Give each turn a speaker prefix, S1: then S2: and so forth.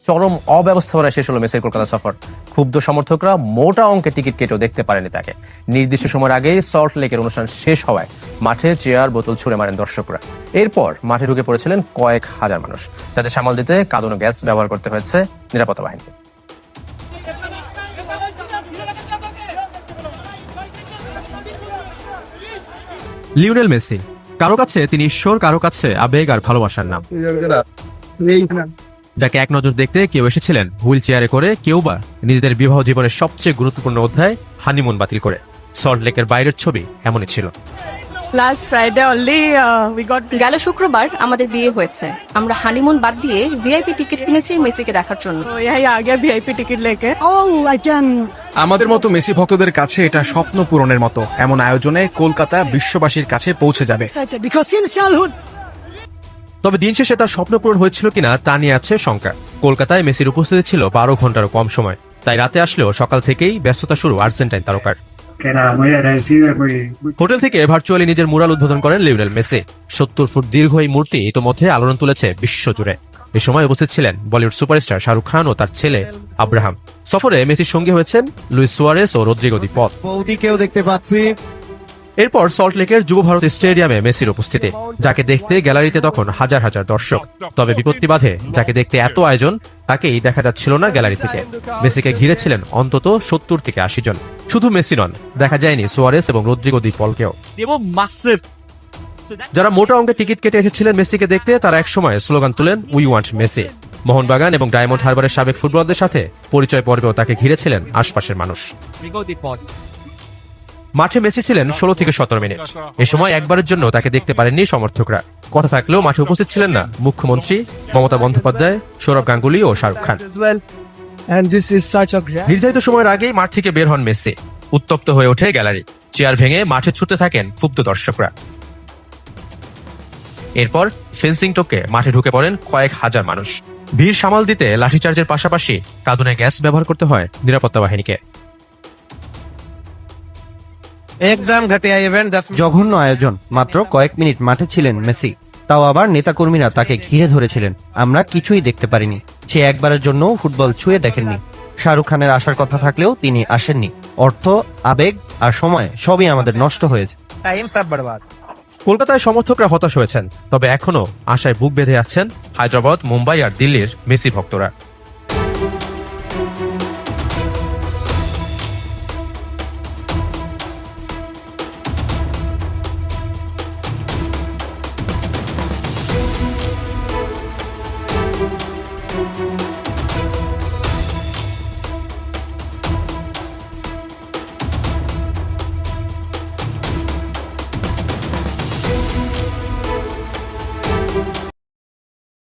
S1: চরম অব্যবস্থাপনায় শেষ হলো মেসির কলকাতা সফর। ক্ষুব্ধ সমর্থকরা মোটা অঙ্কের টিকিট কেটেও দেখতে পারেনি তাকে। নির্দিষ্ট সময়ের আগেই সল্ট লেকের অনুষ্ঠান শেষ হওয়ায় মাঠে চেয়ার বোতল ছুড়ে মারেন দর্শকরা। এরপর মাঠে ঢুকে পড়েছিলেন কয়েক হাজার মানুষ, যাদের সামাল দিতে কাঁদানো গ্যাস ব্যবহার করতে হয়েছে নিরাপত্তা বাহিনীকে।
S2: লিওনেল মেসি, কারো কাছে তিনি ঈশ্বর, কারো কাছে আবেগ আর ভালোবাসার নাম। যাকে এক নজর দেখতে কেউ এসেছিলেন হুইল চেয়ারে করে, কেউ বা নিজেদের বিবাহ জীবনের সবচেয়ে গুরুত্বপূর্ণ অধ্যায় হানিমুন বাতিল করে। সল্ট লেকের বাইরের ছবি এমনই ছিল।
S3: গেল শুক্রবার আমাদের বিয়ে হয়েছে। আমরা হানিমুন বাদ দিয়ে ভিআইপি টিকিট কিনেছি মেসিকে দেখার জন্য।
S4: আমাদের মতো মেসি ভক্তদের কাছে এটা স্বপ্ন পূরণের মতো। এমন আয়োজনে কলকাতা বিশ্ববাসীর কাছে পৌঁছে যাবে।
S2: তবে দিন শেষে তার স্বপ্ন পূরণ হয়েছিল কিনা তা নিয়ে আছে শঙ্কা। কলকাতায় মেসির উপস্থিতি ছিল 12 ঘন্টারও কম সময়, তাই রাতে আসলেও সকাল থেকেই ব্যস্ততা শুরু আর্জেন্টাইন তারকার। হোটেল থেকে ভার্চুয়ালি নিজের মুরাল উদ্বোধন করেন লিওনেল মেসি। 70 ফুট দীর্ঘ এই মূর্তি ইতোমধ্যে আলোড়ন তুলেছে বিশ্বজুড়ে। এ সময় উপস্থিত ছিলেন বলিউড সুপারস্টার শাহরুখ খান ও তার ছেলে আব্রাহাম। সফরে মেসির সঙ্গী হয়েছেন লুইস সুয়ারেস ও রদ্রিগো দি পল।
S5: বৌদিকেও দেখতে পাচ্ছি।
S2: এরপর সল্ট লেকের যুব ভারত স্টেডিয়ামে মেসির উপস্থিতি, যাকে দেখতে গ্যালারিতে তখন হাজার হাজার দর্শক। তবে বিপত্তি বাধে, যাকে দেখতে এত আয়োজন তাকেই দেখা যাচ্ছিল না গ্যালারি থেকে। মেসিকে ঘিরে ছিলেন অন্তত 70 থেকে 80 জন। শুধু মেসি নন, দেখা যায়নি সুয়ারেস এবং রদ্রিগো দি পলকেও। যারা মোটা অঙ্কের টিকিট কেটে এসেছিলেন মেসিকে দেখতে, তারা একসময় স্লোগান তুলেন উই ওয়ান্ট মেসি। মোহনবাগান এবং ডায়মন্ড হারবারের সাবেক ফুটবলারদের সাথে পরিচয় পর্বেও তাকে ঘিরেছিলেন আশপাশের মানুষ। মাঠে মেসি ছিলেন 16 থেকে 17 মিনিট। এ সময় একবারের জন্য তাকে দেখতে পারেননি সমর্থকরা। কথা থাকলেও মাঠে উপস্থিত ছিলেন না মুখ্যমন্ত্রী মমতা বন্দ্যোপাধ্যায়, সৌরভ গাঙ্গুলি ও শাহরুখ খান। নির্ধারিত সময়ের আগেই মাঠ থেকে বের হন মেসি। উত্তপ্ত হয়ে ওঠে গ্যালারি, চেয়ার ভেঙে মাঠে ছুটতে থাকেন ক্ষুব্ধ দর্শকরা। এরপর ফেন্সিং টপকে মাঠে ঢুকে পড়েন কয়েক হাজার মানুষ। ভিড় সামাল দিতে লাঠিচার্জের পাশাপাশি কাঁদুনে গ্যাস ব্যবহার করতে হয় নিরাপত্তা বাহিনীকে।
S6: জঘন্য আয়োজন। মাত্র কয়েক মিনিট মাঠে ছিলেন মেসি, তাও আবার নেতাকর্মীরা তাকে ঘিরে ধরেছিলেন। আমরা কিছুই দেখতে পারিনি। সে একবারের জন্য ফুটবল ছুঁয়ে দেখেননি। শাহরুখ খানের আসার কথা থাকলেও তিনি আসেননি। অর্থ, আবেগ আর সময় সবই আমাদের নষ্ট হয়েছে।
S2: কলকাতায় সমর্থকরা হতাশ হয়েছেন, তবে এখনো আশায় বুক বেঁধে আছেন হায়দ্রাবাদ, মুম্বাই আর দিল্লির মেসি ভক্তরা।